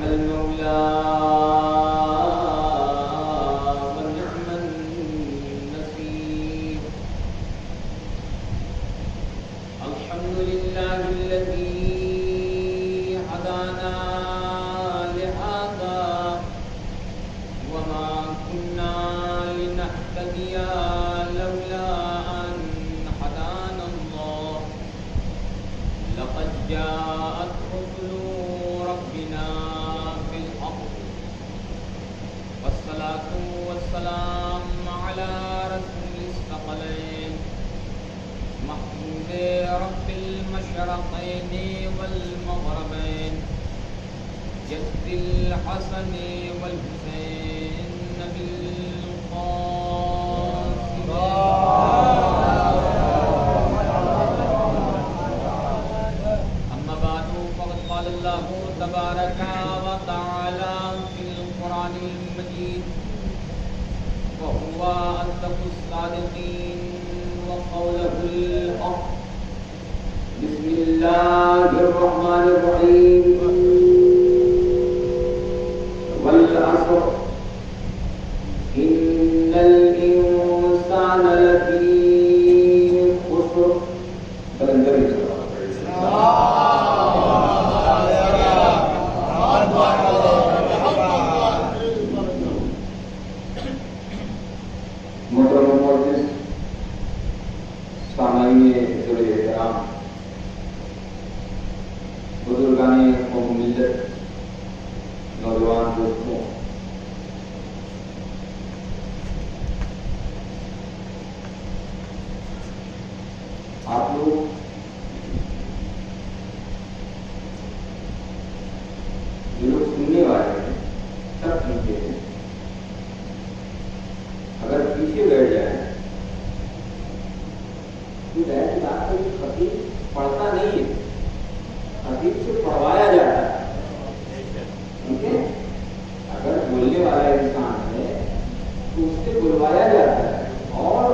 المولى ونعم النصير. الحمد لله الذي هدانا لهذا وما كنا لنهتدي لولا أن هدانا الله. لقد جاءت رسل ربنا بالحق والصلاة والسلام على رسول الثقلين محمود رب المشرقين والمغربين جد الحسن والحسين بالقاسم. أما بعد فقد قال الله تبارك وتعالى في القرآن المجيد وهو أصدق الصادقين وقوله الحق. بسم الله الرحمن الرحيم. والعصر إن الإنسان لفي خسر. بزرگان قوم ملت، نوجوان دوستوں، آپ لوگ جو لوگ سننے والے ہیں سب سنتے ہیں. اگر پیچھے بیٹھ جائیں تو ظاہر بات ہے کہ خطیب پڑھتا نہیں ہے، خطیب سے پڑھوایا جاتا ہے. ٹھیک ہے، اگر بولنے والا انسان ہے تو اس سے بلوایا جاتا ہے، اور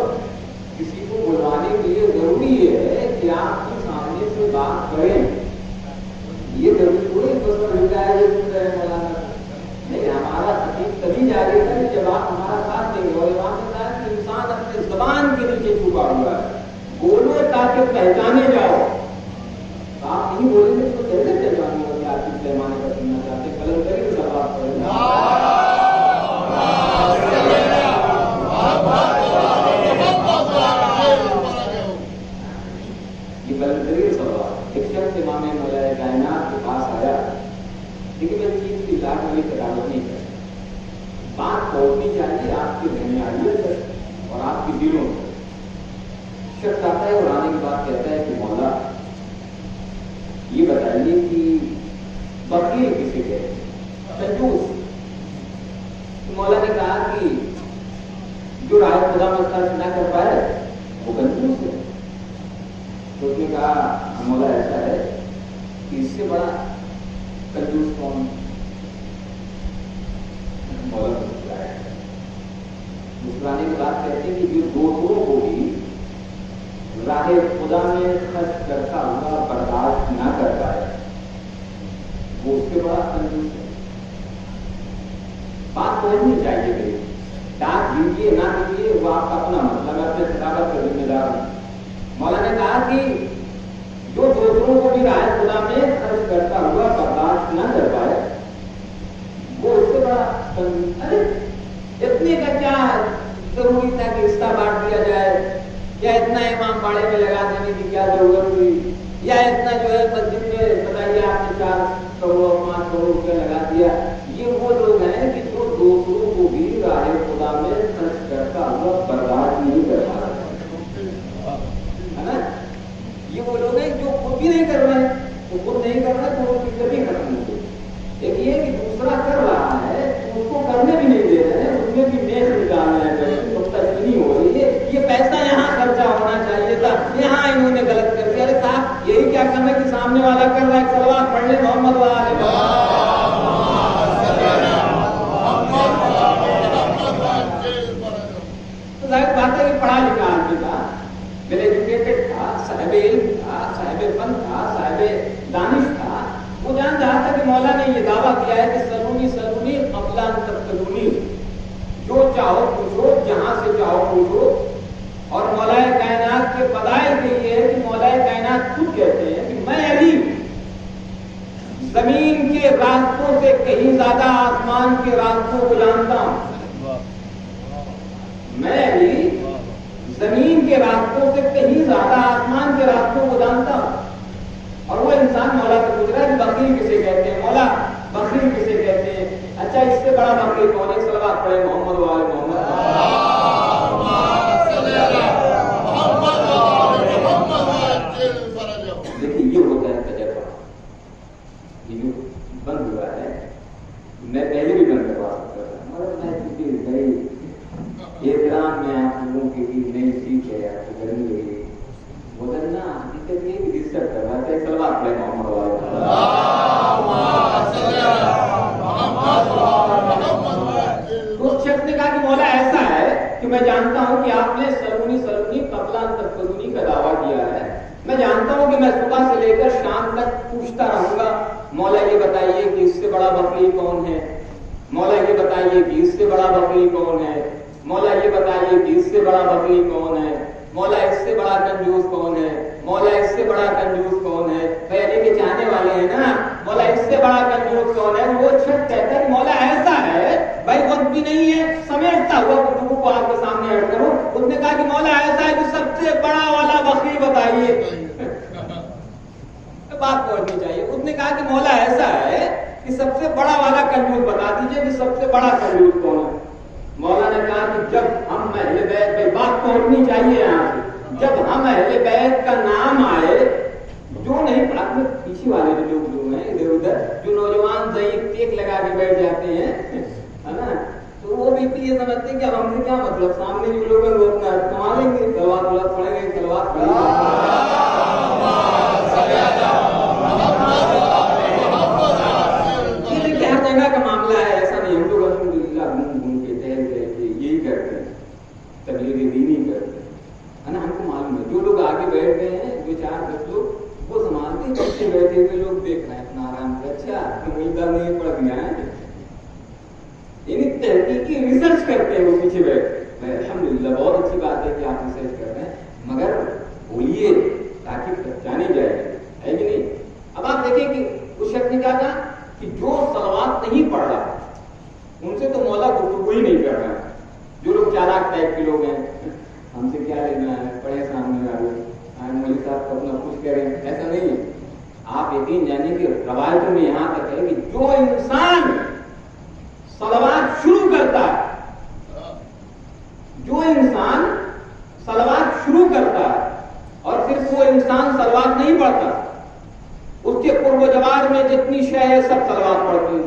کسی کو بلوانے کے لیے ضروری یہ ہے کہ آپ کے سامنے سے بات کریں. یہ ضروری کوئی بس مل جائے جو سن رہے مولانا نہیں. ہمارا خطیب تبھی جاری ہے جب آپ ہمارا ساتھ دیں گے. اور امام نے کہا کہ انسان اپنے زبان کے نیچے چھپا ہوا ہے، بولو تاکہ پہچانے جاؤ. آپ نہیں بولیں گے تو کیسے پہچانوں گا کہ آپ کس پیمانے پر سننا چاہتے ہیں؟ قلم کریں گے بات کریں گے. یہ قلم کریں سوال. ایک شخص امام مولا کائنات کے پاس آیا، لیکن میں چیز کی لاٹ والی تلاوت نہیں کرتا. بات پہنچنی چاہیے آپ کی رہنمائیت سے اور آپ کی دلوں سے. شخص آتا ہے اور آنے کے بعد کہتا ہے کہ مولا یہ بتائیے کہ بقیر کسے کہتے ہیں؟ کنجوس. مولا نے کہا کہ جو راہ خدا میں خرچ نہ کر پائے وہ کنجوس ہے. تو اس نے کہا مولا ایسا ہے کہ اس سے بڑا کنجوس کون؟ مولا مسکرائے. مسکرانے کے بعد کہتے ہیں کہ جو دوسروں کو بھی راہ خدا میں خرچ کرتا ہوا برداشت نہ کر پائے وہ اس کے بڑا کنجوس ہے. بات سمجھنی چاہیے کہ ڈانٹ دیجیے نہ دیجیے وہ آپ کا اپنا مسئلہ ہے، اپنے خطابت کا ذمہ دار ہے. مولا نے کہا کہ جو دوسروں کو بھی راہ خدا میں خرچ کرتا ہوا برداشت نہ کر پائے وہ اس سے بڑا کنجوس. ارے اتنے کا کیا ضروری تھا کہ رشتہ بانٹ دیا جائے، یا اتنا امام باڑے میں لگا دینے کی کیا ضرورت ہوئی، یا اتنا جو ہے مسجد میں بتائیے آپ نے 4 کروڑ 5 کروڑ روپیہ لگا دیا. یہ وہ لوگ ہیں کہ جو دوسروں کو بھی راہ خدا میں خرچ کرتا ہوا برداشت نہیں کر پا رہا ہے نا. یہ وہ لوگ ہیں جو خود بھی نہیں کر رہے ہیں. وہ خود نہیں کر رہے تو ان کی کبھی ختم ہو گئی. ایک یہ کہ دوسرا کر رہا ہے تو اس کو کرنے بھی نہیں دے رہے ہیں، اس میں بھی نیک نکال رہے ہیں، نہیں ہو رہی ہے. یہ پیسہ یہاں خرچہ ہونا چاہیے تھا، یہاں انہوں نے غلط کر دیا. ارے صاحب یہی کیا کرنا کہ سامنے والا کر رہا ہے صلوات پڑھ لے محمد والا. تو ظاہر بات ہے کہ پڑھا لکھا آدمی تھا، ویل ایجوکیٹڈ تھا، صاحب علم تھا، صاحب فن تھا، صاحب دانش تھا. وہ جانتا چاہا تھا کہ مولا نے یہ دعویٰ کیا ہے کہ سلونی سلونی قبل ان تسألونی، جو چاہو پوچھو، جہاں سے چاہو پوچھو. اور مولا کائنات کے فضائل کے لیے ہے کہ مولا کائنات خود کہتے ہیں کہ میں علی زمین کے راستوں سے کہیں زیادہ آسمان کے راستوں کو جانتا ہوں. میں علی زمین کے راستوں سے کہیں زیادہ آسمان کے راستوں کو جانتا ہوں. اور وہ انسان مولا سے پوچھ رہا ہے کہ بخیل کسے کہتے ہیں؟ مولا بخیل کسے کہتے ہیں؟ اچھا اس سے بڑا بخیل کون ہے؟ صلوات پڑھے محمد و آل محمد. دیکھیے یہ ہوتا ہے تجربہ. یہ جو بند ہوا ہے میں پہلے بھی بند کروا سکتا تھا، مگر میں کسی نئی احترام میں آپ لوگوں کے لیے نئی سیکھ ہے آپ کو کرنی ہوگی. بدلنا حقیقت یہ کہ ڈسٹرب کر رہا تھا. صلوات پڑھے محمد و آل محمد. تو اس شخص نے کہا کہ مولا ایسا ہے کہ میں جانتا ہوں کہ آپ نے سلونی سلونی قبل ان تسألونی کا دعویٰ کیا ہے. میں جانتا ہوں کہ میں صبح سے لے کر شام تک پوچھتا رہوں گا مولا یہ بتائیے کہ اس سے بڑا بخیل کون ہے؟ مولا یہ بتائیے کہ اس سے بڑا بخیل کون ہے؟ مولا یہ بتائیے کہ اس سے بڑا بخیل کون ہے؟ مولا اس سے بڑا کنجوس کون ہے؟ مولا اس سے بڑا کنجوس کون ہے؟ پہلے کے چاہنے والے ہیں نا، مولا اس سے بڑا کنجوس کون ہے؟ وہ شخص کہتا ہے مولا ایسا ہے، بھائی وقت بھی نہیں ہے سمیٹتا ہوا گفتگو کو آپ کے سامنے ایڈ کروں. اس نے کہا کہ مولا ایسا ہے کہ سب سے بڑا والا بخیل بتائیے. بات پہنچنی چاہیے. اس نے کہا کہ مولا ایسا ہے کہ سب سے بڑا والا کنجوس بتا دیجئے کہ سب سے بڑا کنجوس کون ہے؟ مولا نے کہا کہ جب ہم اہل بیت پہ بات پہنچنی چاہیے یہاں سے، جب ہم اہل بیت کا نام آئے، جو نہیں پڑھا پیچھے والے لوگ جو ہیں ادھر ادھر جو نوجوان ضعیف ٹیک لگا کے بیٹھ جاتے ہیں ہے نا، تو وہ بھی یہ سمجھتے ہیں کہ اب ہم سے کیا مطلب، سامنے جو لوگ ہیں وہ اپنا کما لیں گے، صلوات پڑھیں گے، صلوات پڑھیں گے. کا معاملہ ہے ایسا نہیں. ہم لوگ الحمدللہ گھوم کے ٹہل رہے تھے یہی کرتے ہیں، تبلیغ دینی کرتے ہیں نا. ہم کو معلوم ہے جو لوگ آگے بیٹھ گئے ہیں، جو 4-10 لوگ وہ سنبھالتے ہیں، پیچھے بیٹھے ہوئے لوگ دیکھ رہے ہیں اپنا آرام سے. اچھا مہیدہ نہیں پڑھ گیا ہے، یعنی تحقیقی ریسرچ کرتے ہیں وہ پیچھے بیٹھ. الحمدللہ بہت اچھی بات ہے کہ آپ ریسرچ کر رہے ہیں، مگر بولیے تاکہ جانی جائے، ہے کہ نہیں. اب آپ دیکھیں کہ اس شخص نے کہا تھا کہ جو صلوات نہیں پڑھ رہا ان سے تو مولا گفتگو ہی نہیں کر رہا ہے. جو لوگ چالاک ٹائپ کے لوگ ہیں، ہم سے کیا لینا ہے، پڑھے سامنے والے مولوی صاحب کو اپنا کچھ کریں، ایسا نہیں ہے. آپ یقین جانیں کہ روایتوں میں یہاں تک ہے کہ جو انسان صلوات شروع کرتا ہے، جو انسان صلوات شروع کرتا ہے اور پھر وہ انسان صلوات نہیں پڑھتا، اس کے قرب و جوار میں جتنی شے ہے سب صلوات پڑھتی ہیں.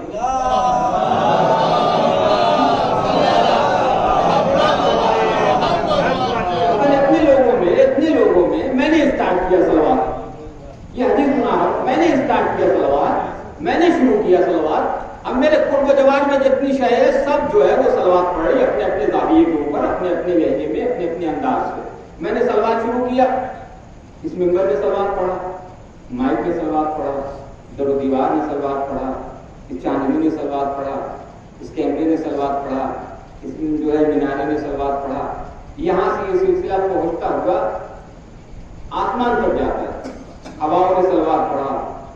اتنے لوگوں میں میں نے اسٹارٹ کیا صلوات. یہ حدیث سنا ہے، میں نے اسٹارٹ کیا صلوات، میں نے شروع کیا صلوات. اب میرے قرب و جوار میں جتنی شے ہے سب جو ہے وہ صلوات پڑھ رہی اپنے اپنے زاویے کے اوپر، اپنے اپنے لہجے میں، اپنے اپنے انداز سے. میں نے صلوات شروع کیا، اس ممبر میں صلوات پڑھا، مائک نے صلوات پڑھا، در و دیوار نے صلوات پڑھا، اس چاندنی نے صلوات پڑھا، اس کیمرے نے صلوات پڑھا، اس میں جو ہے مینارے نے صلوات پڑھا. یہاں سے یہ سلسلہ پہنچتا ہوا آسمان پر جاتا ہے. ہواؤں نے صلوات پڑھا،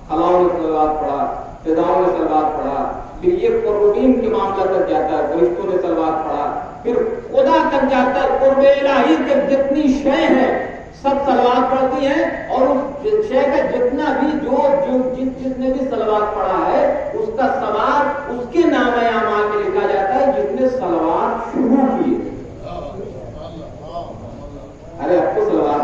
خلاؤں نے صلوات پڑھا، فضاؤں نے صلوات پڑھا، پھر یہ قربین کے معاملہ تک جاتا ہے، فرشتوں نے صلوات پڑھا، پھر خدا تک جاتا ہے. قرب الہی تک جتنی شے ہیں سب صلوات پڑھتی ہیں، اور اس شے کا جتنا بھی جس نے بھی صلوات پڑھا ہے اس کا ثواب اس کے نام اعمال میں لکھا جاتا ہے جس نے صلوات شروع کی. ارے اب تو صلوات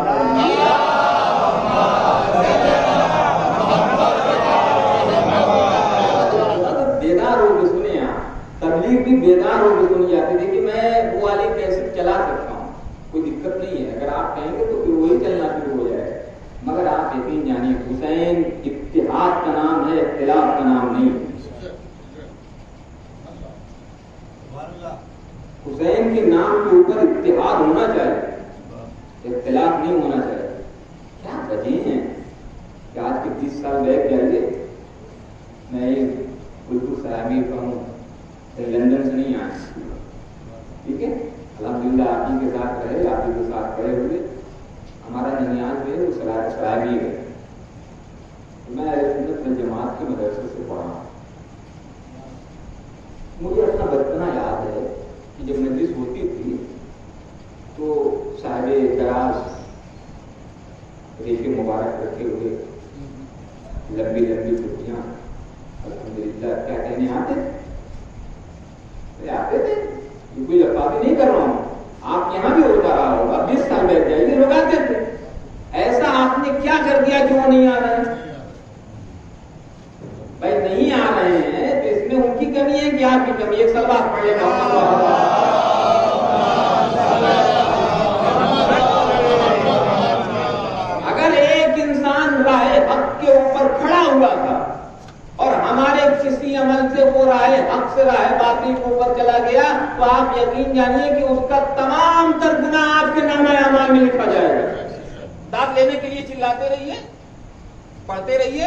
بیدار ہو کے سنے. آپ تبلیغ بھی بیدار ہو کے سنی جاتی. دیکھیے میں وہ والی کیسٹ چلا سکتا ہوں، کوئی دقت نہیں ہے. اگر آپ کہیں گے تو پھر وہی چلنا شروع ہو جائے. مگر آپ یقین جانیے حسین اتحاد کا نام ہے، اختلاف کا نام نہیں. حسین کے نام کے اوپر اتحاد ہونا چاہیے، اختلاف نہیں ہونا چاہیے. کیا وجہ ہیں کہ آج کے 20 سال بیک جائیے، میں بالکل سلامیر کا ہوں، لندن سے نہیں آیا، ٹھیک ہے، الحمدللہ آپ ہی کے ساتھ رہے، آپ ہی کے ساتھ پڑے ہوئے، ہمارا ننیال جو ہے وہ سلامیر ہے، میں سنت والجماعت کے مدرسے سے پڑھا ہوں۔ مجھے اپنا بچپنا یاد ہے کہ جب مجلس ہوتی تھی تو صاحب دراز ریشے مبارک رکھے ہوئے، لمبی لمبی چھٹیاں، الحمدللہ کیا کہنے آتے تھے، کوئی لفافی نہیں کر رہا ہوں، آپ یہاں بھی ہوتا رہا ہوگا، 20 سال بیٹھ جائیے، لوگ آتے تھے، ایسا آپ نے کیا کر دیا کہ وہ نہیں آ رہے ہیں؟ بھائی نہیں آ رہے ہیں تو اس میں ان کی کمی ہے کہ آپ کی کمی؟ ایک سلوات پڑھ لینا۔ اگر ایک انسان راہ حق کے اوپر کھڑا ہوا تھا اور ہمارے کسی عمل سے وہ راہ حق سے راہ باطل کے اوپر چلا گیا تو آپ یقین جانیے کہ اس کا تمام تر گناہ آپ کے نامہ اعمال میں لکھا جائے گا۔ داد لینے کے لیے چلاتے رہیے، پڑھتے رہیے،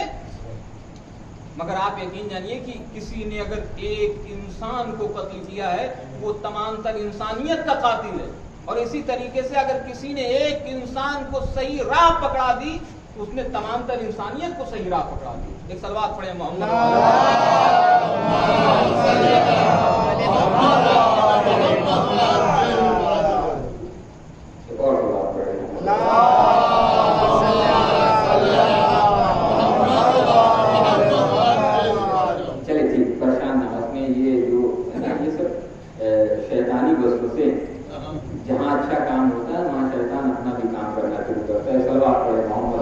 مگر آپ یقین جانیے کہ کسی نے اگر ایک انسان کو قتل کیا ہے وہ تمام تر انسانیت کا قاتل ہے، اور اسی طریقے سے اگر کسی نے ایک انسان کو صحیح راہ پکڑا دی تو اس نے تمام تر انسانیت کو صحیح راہ پکڑا دی۔ ایک صلوات پڑھیں محمد شیطانی وسوسے، جہاں اچھا کام ہوتا ہے وہاں شیطان اپنا بھی کام کرنا شروع کرتا ہے۔ صلوات پڑھیں محمد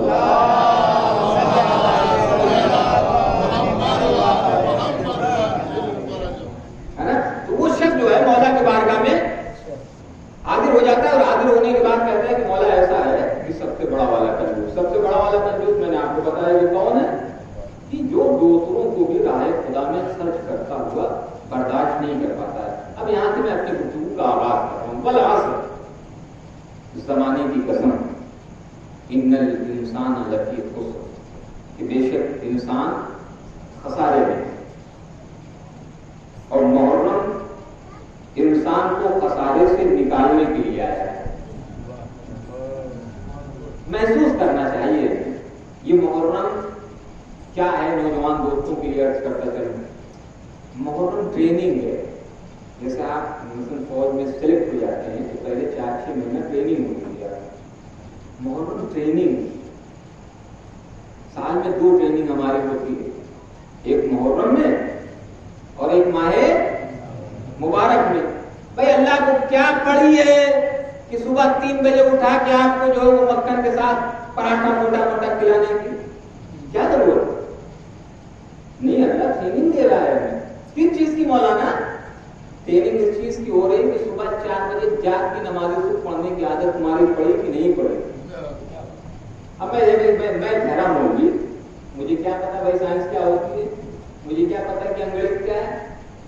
ہے نا؟ تو وہ شخص جو ہے مولا کے بارگاہ میں حاضر ہو جاتا ہے، اور حاضر ہونے کے بعد کہتا ہے کہ مولا ایسا ہے کہ سب سے بڑا والا کنجوس، سب سے بڑا والا کنجوس میں نے آپ کو بتایا یہ کون ہے، کہ جو دوسروں کو بھی راہ خدا میں خرچ کرتا ہوا برداشت نہیں کر پاتا ہے۔ اب یہاں سے میں اپنے گفتگو کا آغاز کر رہا ہوں۔ بالعصر، اس زمانے کی قسم، ان الانسان لفی خسر، کہ بے شک انسان خسارے میں، اور محرم انسان کو خسارے سے نکالنے کے لیے آیا ہے۔ محسوس کرنا چاہیے یہ محرم کیا ہے، نوجوان دوستوں کے لیے عرض کرتا چلوں، محرم ٹریننگ ہے۔ جیسے آپ مثلا فوج میں سلیکٹ ہو جاتے ہیں تو پہلے 4-6 مہینہ ٹریننگ ہوتی ہے، محرم ٹریننگ، سال میں 2 ٹریننگ ہماری ہوتی ہے، ایک محرم میں اور ایک ماہ مبارک میں۔ بھائی اللہ کو کیا پڑی ہے کہ صبح 3 بجے اٹھا کے آپ کو جو ہے وہ مکھن کے ساتھ پراٹھا موٹا موٹا کھلانے کی کیا ضرورت ہے؟ نہیں، اللہ ٹریننگ دے رہا ہے ہمیں۔ کس چیز کی مولانا؟ ٹریننگ اس چیز کی ہو رہی کہ صبح 4 بجے جاگ کی نمازیں سے پڑھنے کی عادت تمہاری پڑی کہ نہیں پڑی؟ اب میں حیران ہوں گی، مجھے کیا پتا بھائی سائنس کیا ہوتی ہے، مجھے کیا پتا کہ انگریز کیا ہے،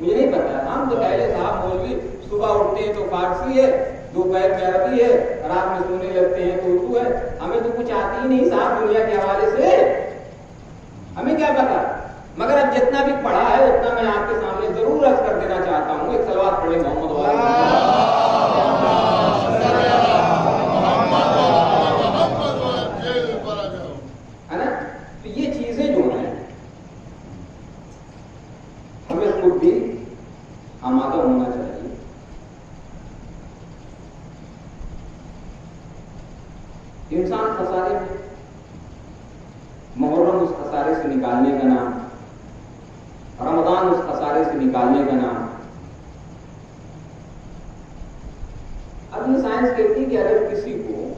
مجھے نہیں پتا۔ ہم تو پہلے صاحب مولوی صبح اٹھتے ہیں تو فارسی ہے، دوپہر میں عربی ہے، رات میں سونے لگتے ہیں تو اردو ہے، ہمیں تو کچھ آتی ہی نہیں صاحب دنیا کے حوالے سے، ہمیں کیا پتا۔ مگر اب جتنا بھی پڑھا ہے اتنا میں آپ کے سامنے ضرور عرض کر دینا چاہتا ہوں۔ ایک صلوات پڑھیں محمد ہے نا؟ تو یہ چیزیں جو ہیں ہمیں خود بھی آمادہ ہونا چاہیے۔ انسان خسارے میں، محرم اس خسارے سے نکالنے کا نام، رمضان اس خسارے سے نکالنے کا نام۔ اب یہ سائنس کہتی ہے کہ اگر کسی کو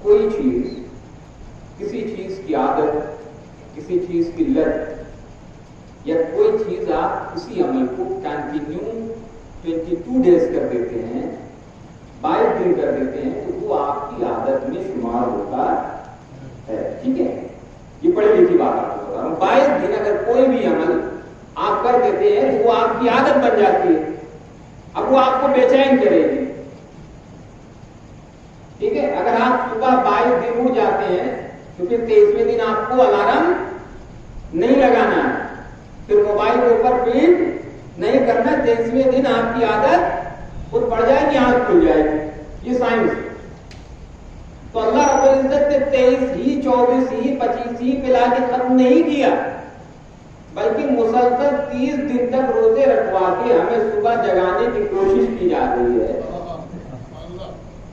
کوئی چیز، کسی چیز کی عادت، کسی چیز کی لت، یا کوئی چیز آپ کسی عمل کو کنٹینیو 22 ڈیز کر دیتے ہیں، 22 دن کر دیتے ہیں، تو وہ آپ کی عادت میں شمار ہوتا ہے۔ ٹھیک ہے، یہ پڑھی لکھی بات آپ کو بتا رہا ہوں۔ 22 دن اگر کوئی بھی عمل آپ کر دیتے ہیں تو وہ آپ کی عادت بن جاتی ہے، اب وہ آپ کو بے چین کرے گی۔ ٹھیک ہے، اگر آپ صبح 22 دن اٹھ جاتے ہیں تو پھر 23ویں دن آپ کو الارم نہیں لگانا ہے، پھر موبائل کے اوپر پرنٹ نہیں کرنا، 23ویں دن آپ کی عادت خود پڑ جائے گی، آنکھ کھل جائے گی، یہ سائنس ہے۔ تو اللہ رب العزت نے 23 ہی 24 ہی 25 ہی پلا کے ختم نہیں کیا، بلکہ مسلسل 30 دن تک روزے رکھوا کے ہمیں صبح جگانے کی کوشش کی جا رہی ہے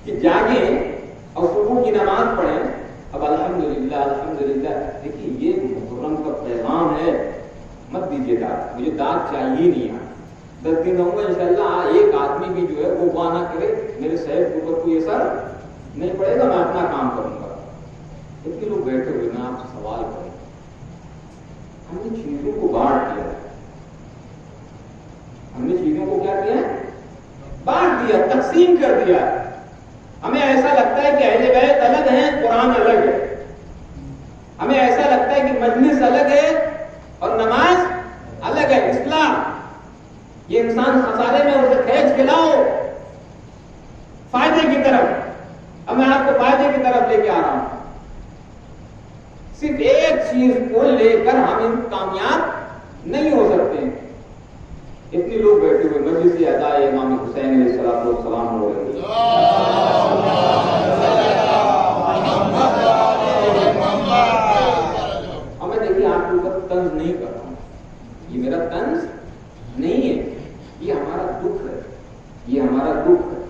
کہ جاگیں اور صبح کی نماز پڑھیں۔ اب الحمدللہ الحمدللہ، دیکھیے یہ محرم کا پیغام ہے، مت دیجیے داد، مجھے داد چاہیے نہیں ہے۔ 10 دن ہوں گا انشاءاللہ، ایک آدمی بھی جو ہے وہ بہانہ کرے میرے صحت کے اوپر کوئی اثر نہیں پڑے گا، میں اپنا کام کروں گا۔ اتنے لوگ بیٹھے ہوئے، میں آپ سے سوال کروں، ہم نے چیزوں کو بانٹ دیا، ہم نے چیزوں کو کیا کیا؟ بانٹ دیا، تقسیم کر دیا۔ ہمیں ایسا لگتا ہے کہ اہل بیت الگ ہیں، قرآن الگ ہے، ہمیں ایسا لگتا ہے کہ مجلس الگ ہے اور نماز الگ ہے، اسلام یہ انسان خسارے میں اسے کھینچ کے لاؤ فائدے کی طرف۔ اب میں آپ کو فائدے کی طرف لے کے آ رہا ہوں، صرف ایک چیز کو لے کر ہم کامیاب نہیں ہو سکتے۔ اتنے لوگ بیٹھے ہوئے، مجلس ادائے امام حسین علیہ السلام ہو رہے ہیں، اور میں دیکھیے آپ کے اوپر طنز نہیں کر رہا ہوں، یہ میرا طنز نہیں ہے، یہ ہمارا دکھ ہے، یہ ہمارا دکھ ہے،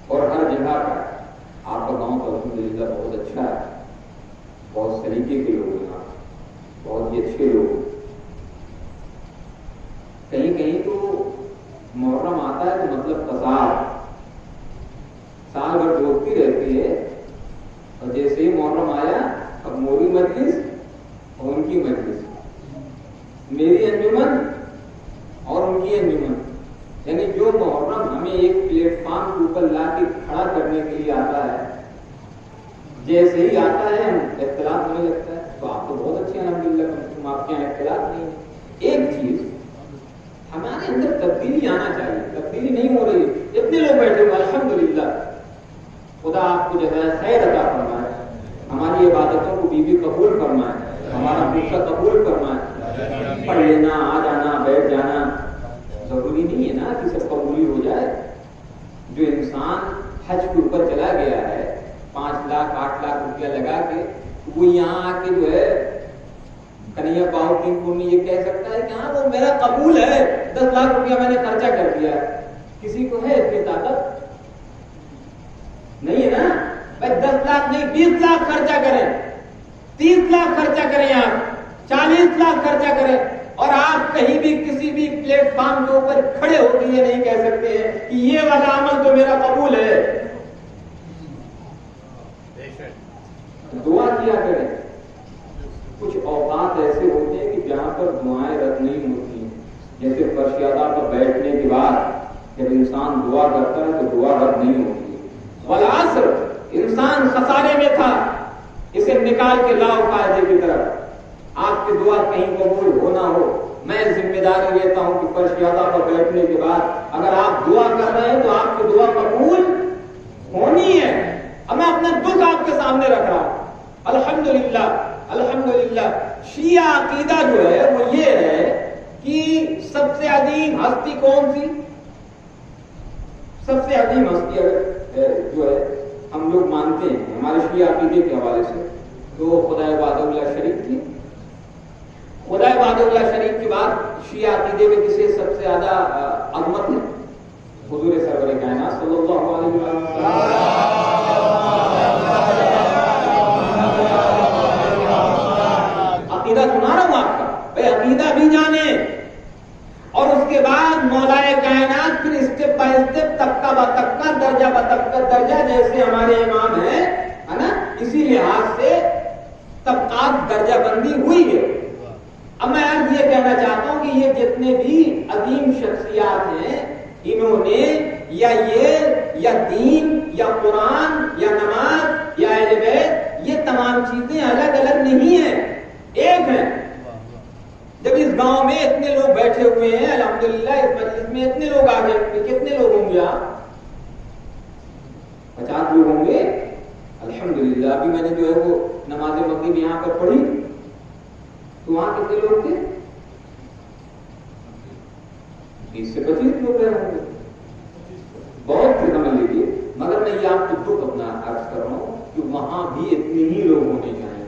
اور ہر جگہ پر آپ کا گاؤں تو الحمدللہ بہت اچھا ہے، بہت سلیقے کے لوگ ہیں، بہت ہی اچھے لوگ ہیں۔ کہیں کہیں تو محرم آتا ہے تو مطلب فساد، سال بھر ڈوبتی رہتی ہے، اور جیسے ہی محرم آیا اب موری مجلس اور ان کی مجلس، میری انجمن اور ان کی انجمن، یعنی جو محرم ہمیں ایک پلیٹ فارم کے اوپر لا کے کھڑا کرنے کے لیے آتا ہے، جیسے ہی آتا ہے ہم اختلاف ہونے لگتا ہے۔ تو آپ تو بہت اچھے ہیں الحمدللہ، تم آپ کے یہاں اختلاف نہیں ہے۔ ایک چیز ہمارے اندر تبدیلی آنا چاہیے، تبدیلی نہیں ہو رہی، اتنے لوگ بیٹھے ہوئے الحمدللہ، خدا آپ کو جزائے خیر عطا فرمائے، ہماری عبادتوں کو بھی قبول فرمائے، ہمارا غصہ قبول فرمائے۔ پڑھ لینا، آ جانا، بیٹھ جانا ضروری نہیں ہے نا کہ سب قبولی ہو جائے۔ جو انسان حج کے اوپر چلا گیا ہے 5 لاکھ 8 لاکھ روپیہ لگا کے، وہ یہاں آ کے جو ہے کنیا پاؤ تین پورنی یہ کہہ سکتا ہے کہ ہاں وہ میرا قبول ہے، 10 لاکھ روپیہ میں نے خرچہ کر دیا ہے؟ کسی کو ہے اس کی طاقت؟ نہیں ہے نا بھائی، 10 لاکھ نہیں 20 لاکھ خرچہ کریں، 30 لاکھ خرچہ کریں، آپ 40 لاکھ خرچہ کریں، اور آپ کہیں بھی کسی بھی پلیٹ فارم کے اوپر کھڑے ہو کے یہ نہیں کہہ سکتے ہیں کہ یہ والا عمل تو میرا قبول ہے۔ دعا کیا کریں۔ کچھ اوقات ایسے ہوتے ہیں کہ جہاں پر دعائیں رد نہیں ہوتی ہیں، جیسے فرشیادہ پر بیٹھنے کے بعد جب انسان دعا کرتا ہے تو دعا رد نہیں ہوتی ہے۔ والعصر، انسان خسارے میں تھا، اسے نکال کے لاؤ فائدے کی طرف۔ آپ کی دعا کہیں قبول ہو نہ ہو، میں ذمہ داری لیتا ہوں کہ فرشیادہ پر بیٹھنے کے بعد اگر آپ دعا کر رہے ہیں تو آپ کی دعا قبول ہونی ہے۔ اب میں اپنا دکھ آپ کے سامنے رکھ رہا ہوں، الحمدللہ الحمدللہ۔ شیعہ عقیدہ جو ہے وہ یہ ہے کہ سب سے عظیم ہستی کون سی؟ سب سے عظیم ہستی جو ہے ہم لوگ مانتے ہیں ہمارے شیعہ عقیدے کے حوالے سے، تو خدا وحدہ اللہ شریک تھی۔ خدا وحدہ اللہ شریک کے بعد شیعہ عقیدے میں کسے سب سے زیادہ عظمت ہے؟ حضور سرور کائنات صلی اللہ علیہ وسلم۔ عقیدہ سنا رہا ہوں آپ کا، بھائی عقیدہ بھی جانے، اور اس کے بعد مولا کائنات پھر اسٹیپ بائی اسٹیپ، طبقہ با طبقہ، درجہ با درجہ، جیسے ہمارے امام ہے نا، اسی لحاظ سے طبقات درجہ بندی ہوئی ہے۔ اب میں آج یہ کہنا چاہتا ہوں کہ یہ جتنے بھی عظیم شخصیات ہیں، انہوں نے یا دین یا قرآن یا نماز یا اہل بیت، یہ تمام چیزیں الگ الگ نہیں ہیں، ایک ہیں۔ جب اس گاؤں میں اتنے لوگ بیٹھے ہوئے ہیں، الحمدللہ اس مجلس میں اتنے لوگ آ گئے، کتنے لوگ ہوں گے آپ؟ 50 لوگ ہوں گے، الحمدللہ۔ نے جو ہے وہ نماز مغرب یہاں پر پڑھی تو وہاں کتنے لوگ تھے؟ 20 سے 25 لوگ رہے ہوں گے، بہت سے سمجھ لیجیے، مگر میں یہ آپ کو دکھ اپنا عرض کر رہا ہوں کہ وہاں بھی اتنے ہی لوگ ہونے چاہیے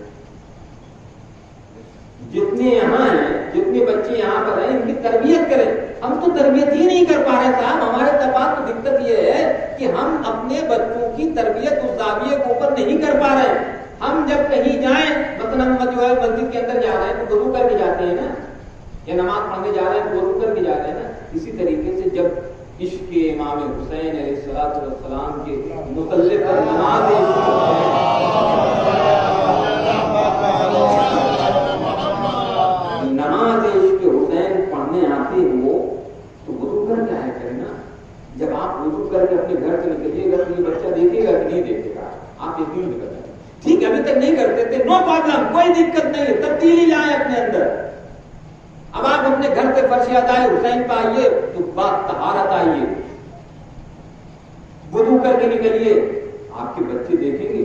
جتنے یہاں ہیں، جتنے بچے یہاں پر ہیں، ان کی تربیت کریں۔ ہم تو تربیت ہی نہیں کر پا رہے صاحب، ہمارے پاس تو دقت یہ ہے کہ ہم اپنے بچوں کی تربیت اس زاویے کے اوپر نہیں کر پا رہے ہیں۔ ہم جب کہیں جائیں، مثلا ہم جو ہے مسجد کے اندر جا رہے ہیں تو وضو کر کے جاتے ہیں نا، یا نماز پڑھنے جا رہے ہیں تو وضو کر کے جا رہے ہیں نا، اسی طریقے سے جب عشق کے امام حسین علیہ السلام کے متعلق نماز عشق حسین پڑھنے آتے ہو تو وضو کر کے آیا کرے نا۔ جب آپ وضو کر کے اپنے گھر سے نکلیے گا تو یہ بچہ دیکھے گا کہ نہیں دیکھے گا، آپ یقین نہیں کرتے، ٹھیک ہے ابھی تک نہیں کرتے تھے، نو پرابلم، کوئی دقت نہیں ہے، تبدیلی لائیں اپنے اندر۔ اب آپ اپنے گھر سے فرش ادائے حسین پہ آئیے تو بات طہارت آئیے، وضو کر کے نکلیے، آپ کے بچے دیکھیں گے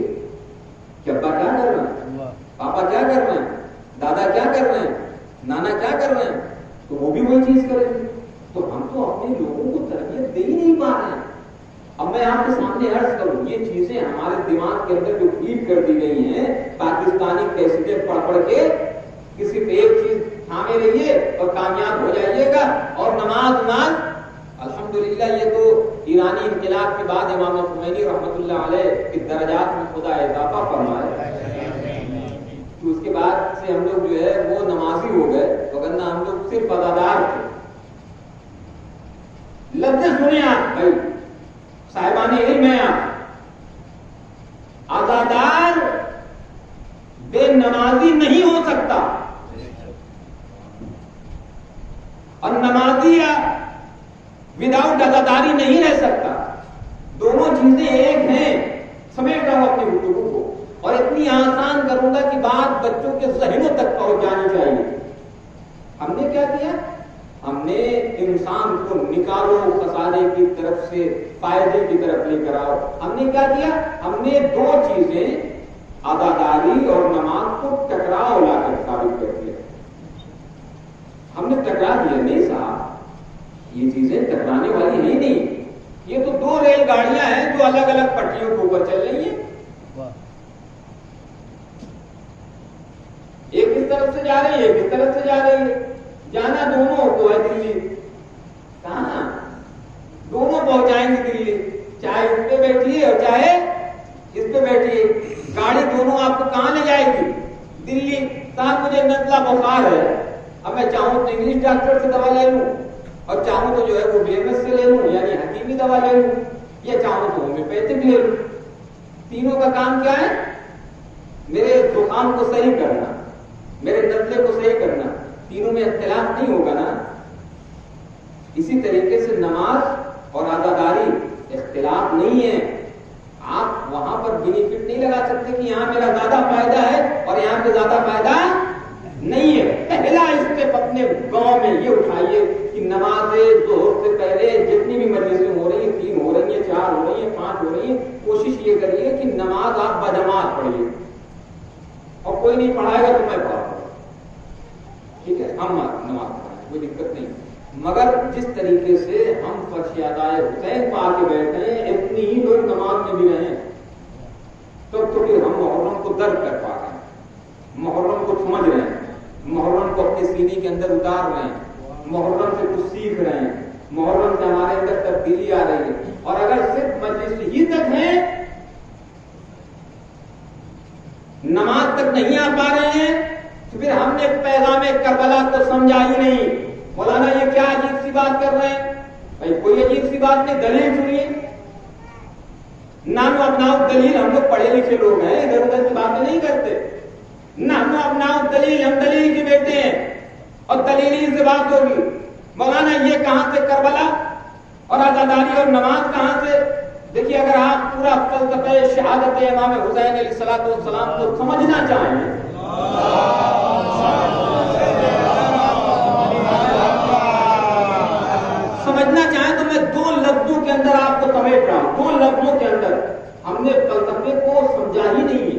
کہ ابا کیا کر رہے ہیں، پاپا کیا کر رہے ہیں، دادا کیا کر رہے ہیں، نانا کیا کر رہے ہیں، تو وہ بھی وہی چیز کریں گے۔ تو ہم تو اپنے لوگوں کو تربیت دے ہی نہیں پا رہے ہیں۔ اب میں آپ کے سامنے عرض کروں، یہ چیزیں ہمارے دماغ کے اندر جو فیڈ کر دی گئی ہیں پاکستانی کیسٹیں پڑھ پڑھ کے، کسی ایک چیز تھامے رہیے اور کامیاب ہو جائیے گا، اور نماز الحمدللہ یہ تو ایرانی انقلاب کے بعد امام خمینی رحمۃ اللہ علیہ کے درجات میں خدا اضافہ فرمایا، تو اس کے بعد سے ہم لوگ جو ہے وہ نمازی ہو گئے، وگرنہ ہم لوگ صرف ادادار تھے۔ لفظ سنیں آپ بھائی، صاحبان علم ہیں آپ، ازادار بے نمازی نہیں ہو سکتا، اور نمازی وداؤٹ ازاداری نہیں رہ سکتا، دونوں چیزیں ایک ہیں۔ سمیٹ رہا ہوں اپنی گفتگو کو، اور اتنی آسان کروں گا کہ بات بچوں کے ذہنوں تک پہنچ جانی چاہیے۔ ہم نے کیا کیا؟ ہم نے انسان کو نکالو خسارے کی طرف سے فائدے کی طرف لے کر آؤ۔ ہم نے کیا کیا؟ ہم نے دو چیزیں اداداری اور نماز کو ٹکراؤ لا کر ثابت کر دیا۔ ہم نے ٹکرا دیا، نہیں صاحب یہ چیزیں ٹکرانے والی ہیں نہیں، یہ تو دو ریل گاڑیاں ہیں جو الگ الگ پٹریوں کے اوپر چل رہی ہیں، ایک اس طرف سے جا رہی ہے، ایک اس طرف سے جا رہی ہے، جانا دونوں کو ہے دلی، کہاں دونوں پہنچائیں گے دلی، چاہے اس پہ بیٹھیے اور چاہے اس پہ بیٹھیے، گاڑی دونوں آپ کو کہاں لے جائے گی؟ دلی۔ صاحب مجھے نزلہ بخار ہے، اب میں چاہوں تو انگلش ڈاکٹر سے دوا لے لوں، اور چاہوں تو جو ہے وہ BMS سے لے لوں یعنی حکیمی دوا لے لوں، یا چاہوں تو ہومیوپیتھک لے لوں، تینوں کا کام کیا ہے؟ میرے زکام کو صحیح کرنا، میرے نزلے کو صحیح کرنا، تینوں میں اختلاف نہیں ہوگا نا۔ اسی طریقے سے نماز اور ازاداری اختلاف نہیں ہے، آپ وہاں پر بینیفٹ نہیں لگا سکتے کہ یہاں میرا زیادہ فائدہ ہے اور یہاں پہ زیادہ فائدہ نہیں ہے۔ پہلا اسٹیپ اپنے گاؤں میں یہ اٹھائیے کہ نماز ظہر سے پہلے جتنی بھی مجلسیں ہو رہی ہیں، 3 ہو رہی ہیں، 4 ہو رہی ہیں، 5 ہو رہی ہیں، کوشش یہ کریے کہ نماز آپ بجماعت پڑھیے، اور کوئی نہیں پڑھائے گا تو میں پڑھاؤں گا، ٹھیک ہے، ہم نماز پڑھائیں، کوئی دقت نہیں، مگر جس طریقے سے ہم فرش ادائے حسین پا کے بیٹھے ہیں اتنی ہی لوگ نماز میں بھی رہے، تب تو پھر ہم محرم کو درک کر پا رہے ہیں، محرم کو سمجھ رہے ہیں، محرم کو اپنے سینے کے اندر اتار رہے ہیں، محرم سے کچھ سیکھ رہے ہیں، محرم سے ہمارے اندر تبدیلی آ رہی ہے۔ اور اگر صرف مجلس ہی تک ہے، نماز تک نہیں آ پا رہے ہیں، تو پھر ہم نے پیغام کربلا کو سمجھا ہی نہیں۔ مولانا یہ کیا عجیب سی بات کر رہے ہیں؟ بھائی کوئی عجیب سی بات نہیں، دلیل سنیے۔ نانو ابناؤ دلیل، ہم لوگ پڑھے لکھے لوگ ہیں، ادھر ادھر کی باتیں نہیں کرتے۔ نانو ابناؤ دلیل، ہم دلیل کے بیٹے ہیں، اور دلیل سے بات ہوگی۔ مولانا یہ کہاں سے کربلا اور آزاداری اور نماز کہاں سے؟ دیکھیے اگر آپ پورا فلسفہ شہادت امام حسین علیہ السلام کو سمجھنا چاہیں، تو میں 2 لفظوں کے اندر آپ کو سمیٹ رہا ہوں، 2 لفظوں کے اندر۔ ہم نے فلسفے کو سمجھا ہی نہیں ہے،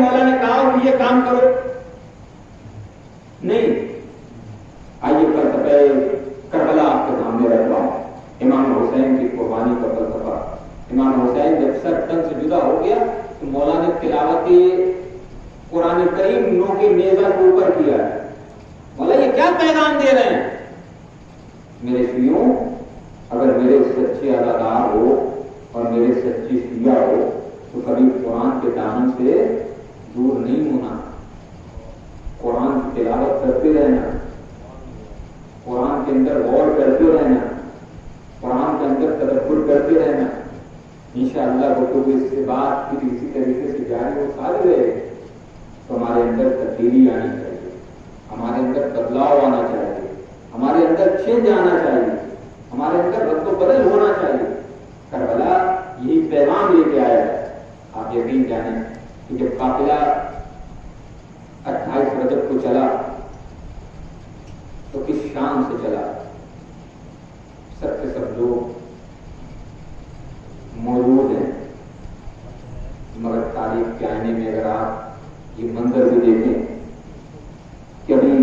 مولا نے کہا کہ یہ کام کرو، نہیں۔ آئیے فلسفہ کربلا آپ کے سامنے رکھتا ہوں، امام حسین کی قربانی کا فلسفہ۔ امام حسین جب سر تن سے جدا ہو گیا تو مولا نے تلاوت قرآن کریم نو کے نیزہ کے اوپر کیا ہے۔ مولا یہ کیا پیغام دے رہے ہیں؟ میرے شیعوں، اگر میرے سچے اداکار ہو اور میرے سچی شیعہ ہو تو کبھی قرآن کے دامن سے دور نہیں ہونا، قرآن کی تلاوت کرتے رہنا، قرآن کے اندر غور کرتے رہنا، قرآن کے اندر تدبر کرتے رہنا۔ انشاءاللہ گفتگو اس کے بعد پھر اسی طریقے سے جاری ہو ساری رہے تو ہمارے اندر تبدیلی آنی چاہیے، ہمارے اندر بدلاؤ آنا چاہیے، ہمارے اندر چینج آنا چاہیے، ہمارے اندر رد و بدل ہونا چاہیے۔ کربلا یہی پیغام لے کے آیا ہے۔ آپ یقین جانیں کہ جب قافلہ 28 رجب کو چلا تو کس شان سے چلا، سب کے سب لوگ موجود ہیں، مگر تاریخ کے آئینے میں اگر آپ یہ منظر بھی دیکھیں کہ ابھی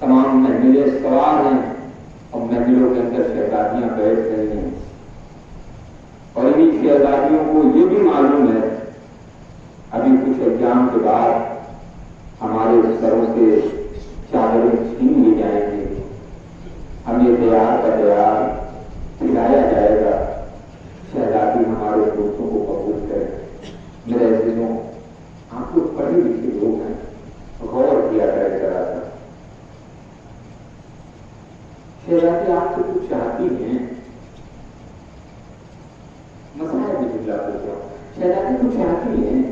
تمام محملیں سوار ہیں اور محملوں کے اندر شہزادیاں بیٹھ رہی ہیں، اور انہیں شہزادیوں کو یہ بھی معلوم ہے ابھی کچھ ایام کے بعد ہمارے سروں سے چادریں چھین لی جائیں گی، ہمیں دیار کا دیار کھلایا جائے گا، شہزادی ہمارے دوستوں کو قبول کرے۔ میرے عزیزوں، آپ لوگ پڑھے لکھے لوگ ہیں، غور کیا کرے ذرا سا، شہزادی آپ سے کچھ چاہتی ہیں، مسائل میں جملہ پوچھا، شہزادی کچھ چاہتی ہیں،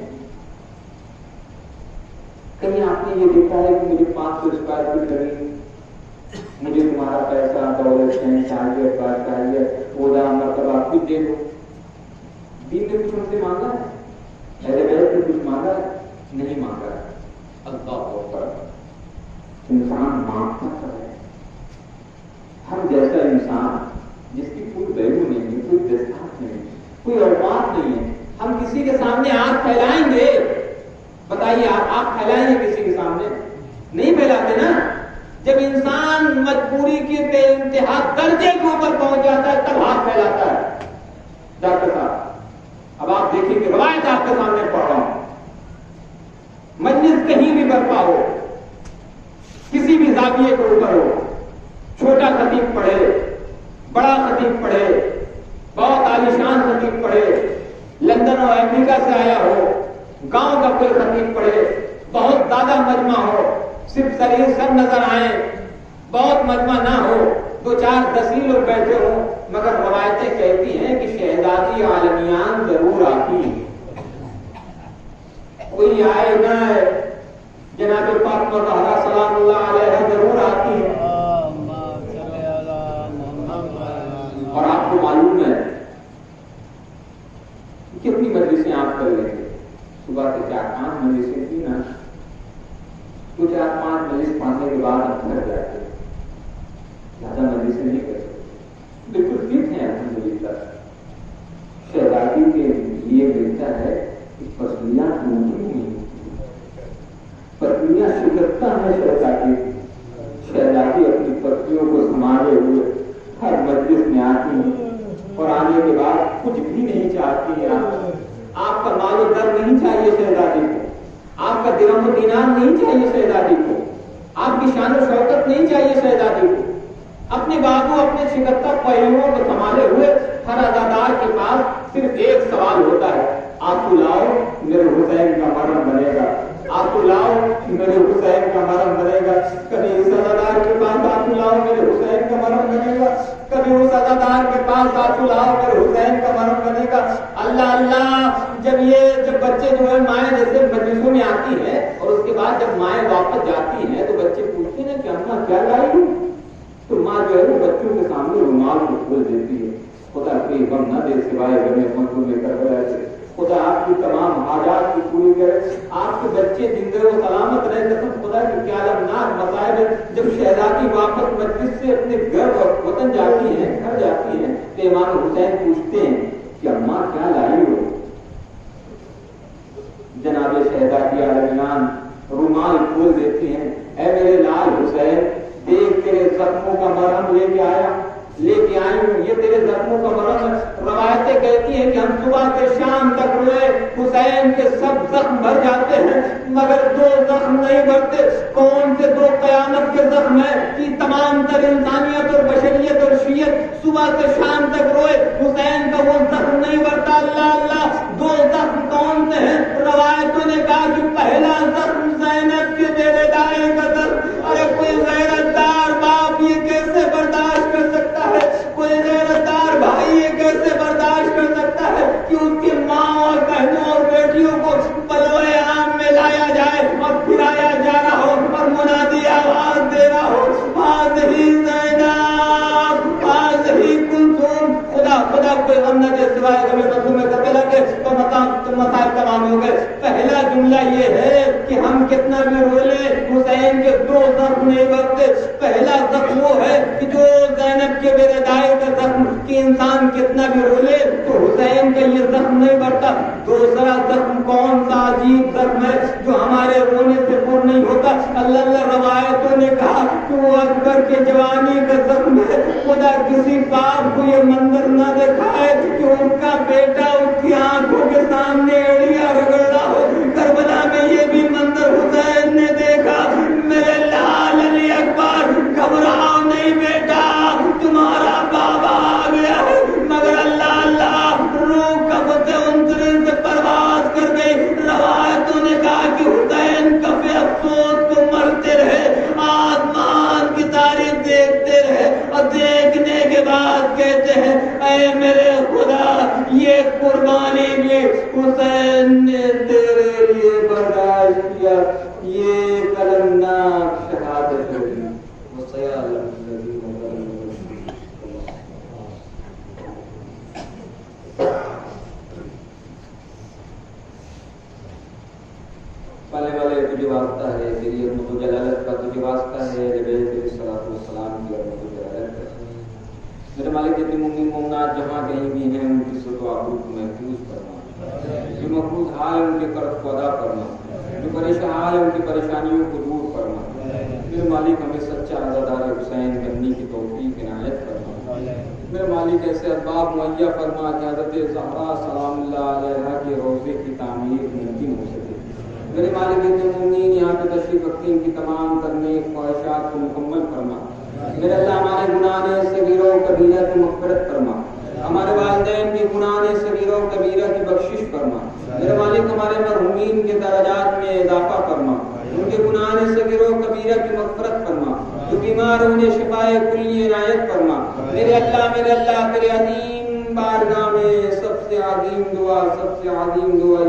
کہیں آپ نے یہ دیکھا ہے کہ مجھے 500 اسکوائر فٹ زمین، مجھے تمہارا پیسہ دولت چاہیے، بات چاہیے، عہدہ مرتبہ کچھ دے دو؟ دین نے کچھ ہم سے مانگا ہے؟ اہل بیت نے کچھ مانگا ہے؟ نہیں مانگا ہے۔ اللہ اکبر، انسان مانگتا ہے، ہم جیسا انسان جس کی کوئی ویلو نہیں ہے، کوئی دستخط نہیں ہے، کوئی اوقات نہیں ہے، ہم کسی کے سامنے آنکھ پھیلائیں گے؟ بتائیے، آپ آنکھ پھیلائیں گے کسی کے سامنے؟ نہیں پھیلاتے نا۔ جب انسان مجبوری کے بے انتہا درجے کے اوپر پہنچ جاتا ہے تب ہاتھ پھیلاتا ہے۔ ڈاکٹر صاحب، اب آپ دیکھیں کہ روایت آپ کے سامنے پڑھ رہا ہوں، مجلس کہیں بھی برپا ہو، کسی بھی زاویے کے اوپر ہو، چھوٹا خطیب پڑھے، بڑا خطیب پڑھے، بہت عالیشان خطیب پڑھے، لندن اور امریکہ سے آیا ہو، گاؤں کا کوئی خطیب پڑھے، بہت زیادہ مجمع ہو، صرف سر نظر آئے، بہت مجمع نہ ہو، 2-4-10 ہی لوگ بیٹھے ہوں، مگر روایتیں کہتی ہیں کہ شہزادی عالمیان ضرور آتی ہے۔ کوئی آئے نہ آئے، جناب فاطمہ زہرا سلام اللہ علیہ ضرور آتی ہے۔ اور آپ کو معلوم ہے کتنی مجلسیں آپ کر لیں گے؟ صبح سے 4-5 مجلسیں کی نا، 2-4-5 مجلس پڑھنے کے بعد ہم گھر جاتے ہیں، زیادہ مجلسیں نہیں کر سکتے، بالکل فٹ ہیں الحمدللہ۔ شہزادی کے لیے ملتا ہے کہ پسلیاں ٹوٹی ہوئی، پتلیاں شکستہ ہیں شہزادی، شہزادی اپنی پتلیوں کو سنبھالے ہوئے ہر مجلس میں آتی ہیں، اور آنے کے بعد کچھ بھی نہیں چاہتی ہیں۔ آپ کا مال و در نہیں چاہیے شہزادی کو، آپ کا درہم و دینار نہیں چاہیے شہزادی کو، آپ کی شان و شوکت نہیں چاہیے شہزادی کو۔ اپنے بازو، اپنے شکستہ پہلوؤں کو سنبھالے ہوئے ہر عزادار کے پاس صرف ایک سوال ہوتا ہے، آنسو لاؤ میرے حسین کا مرہم بنے گا، آنسو لاؤ میرے حسین کا مرہم بنے گا۔ کبھی اس عزادار کے پاس آنسو لاؤ میرے حسین کا مرہم بنے گا، کبھی اس عزادار کے پاس آنسو لاؤ میرے حسین کا مرہم بنے گا۔ اللہ اللہ، جب بچے جو ہے مائیں جیسے مجلسوں میں آتی ہیں اور اس کے بعد جب مائیں واپس جاتی ہیں تو بچے پوچھتے ہیں کہ اماں کیا لائی، تو ماں جو ہے وہ بچوں کے سامنے رومال کو کھول دیتی ہے۔ خدا کوئی غم نہ دے سوائے غم مظلوم میں کربلا سے، خدا آپ کی تمام حاجات کی پوری کرے، آپ کے بچے زندہ و سلامت رہے۔ قسم خدا کی کیا المناک مصائب ہے۔ جب شہزادی واپس مجلس سے اپنے گھر اور وطن جاتی ہیں، گھر جاتی ہیں، تو امام حسین پوچھتے ہیں کہ اماں کیا لائی ہو؟ جناب شہدا کی عالمیان رومال کھول دیتے ہیں، اے میرے لال حسین دیکھ تیرے زخموں کا مرہم لے کے آئی ہوں، یہ تیرے زخموں کا مرہم ہے۔ روایتیں کہتی ہیں کہ ہم صبح سے شام تک روئے، حسین کے سب زخم بھر جاتے ہیں مگر دو زخم نہیں بھرتے۔ کون سے دو؟ قیامت کے زخم ہے کہ تمام تر انسانیت اور بشریت اور شیعت صبح سے شام تک روئے، حسین کا وہ زخم نہیں بھرتا۔ اللہ اللہ، دو زخم کون سے ہیں؟ روایتوں نے کہا کہ پہلا زخم زینب کے بیٹے دائیں کا زخم۔ ارے کوئی غیرت دار باپ یہ کیسے برداشت کر سکتا ہے؟ کوئی غیرت دار بھائی یہ کیسے برداشت کر سکتا ہے کہ اس کی ماں اور بہنوں اور بیٹیوں کو بلوائے عام میں لایا جائے اور پھرایا جا رہا ہو اور منادی آواز دے رہا ہو، ہی زینب، ہی کلثوم۔ خدا کوئی غم نہ دے سوائے غم رسول میں کرتے لگے تو مسائل تمام ہو گئے۔ پہلا جملہ یہ ہے کہ ہم کتنا بھی رو لیں حسین کے دو زخم نہیں بھرتے۔ پہلا زخم وہ ہے کہ جو زینب کے بیٹے دائیں کا زخم، کہ انسان کتنا بھی رو لے تو حسین کا یہ زخم نہیں بھرتا۔ دوسرا زخم کون سا عجیب زخم ہے جو ہمارے رونے سے پر نہیں ہوتا؟ اللہ روایتوں نے کہا کہ وہ اکبر کے جوانی کا زخم ہے۔ خدا کسی باپ کو یہ منظر نہ دکھائے کہ ان کا بیٹا اس کی آنکھوں کے سامنے ایڑیاں رگڑ رہا ہو۔ کربلا میں یہ بھی منظر حسین نے دیکھا۔ میرے لال علی اکبر، گھبراؤ نہیں بیٹا، تمہارا بابا آ گیا ہے۔ مگر اللہ اللہ، روح کب سے انتری سے پرواز کر گئی۔ روایتوں نے کہا کہ حسین کفے افسوس کو مرتے رہے، آسمان کی تعریف دیکھتے رہے اور دیکھنے کے بعد کہتے ہیں اے میرے خدا، یہ قربانی بھی حسین نے تیرے لیے برداشت کیا، یہ قلمناک شہادت ہوگی۔ پہلے والے تجھے واسطہ ہے، تیری عظمت و جلالت کا تجھے واسطہ ہے، تیری صلاۃ و سلام کی عظمت و جلالت کا۔ میرے مالک جتنے مومن مومنات جہاں کہیں بھی ہیں ان کی صد و عبود کو محفوظ کرنا، جو مقبوض حال ان کے قرض کو ادا کرنا، جو پریشان حال ان کی پریشانیوں کو دور کرنا۔ میرے مالک ہمیں سچا عزادار حسین بننے کی توفیق عنایت کرنا۔ میرے مالک ایسے اسباب مہیا فرما کہ حضرت زہرا سلام اللہ علیہا کے روضے کی تعمیر ممکن ہو سکے۔ میرے مالک اتنے مومنین یہاں پہ تشریف رکھتے ہیں کہ تمام کرنے خواہشات کو مکمل فرما۔ میرے اللہ ہمارے گناہ صغیرہ و کبیرہ کی مغفرت فرما، ہمارے والدین کے گناہ صغیرہ و کبیرہ کی بخشش فرما۔ میرے مالک ہمارے مرحومین کے درجات میں اضافہ فرما، ان کے گناہ صغیرہ و کبیرہ کی مغفرت فرما، جو بیمار انہیں شفاء کلی عنایت فرما۔ میرے اللہ تیرے عظیم بارگاہ میں سب سے عظیم دعا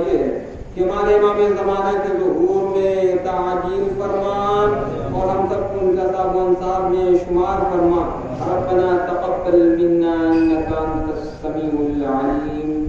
یہ ہے کہ ہمارے امام زمانہ کے ظہور میں تعجیل فرمان اور ہم سب کو ان کا صاحب و انصاب میں شمار فرما۔ ربنا تقبل منا انك انت السميع العليم۔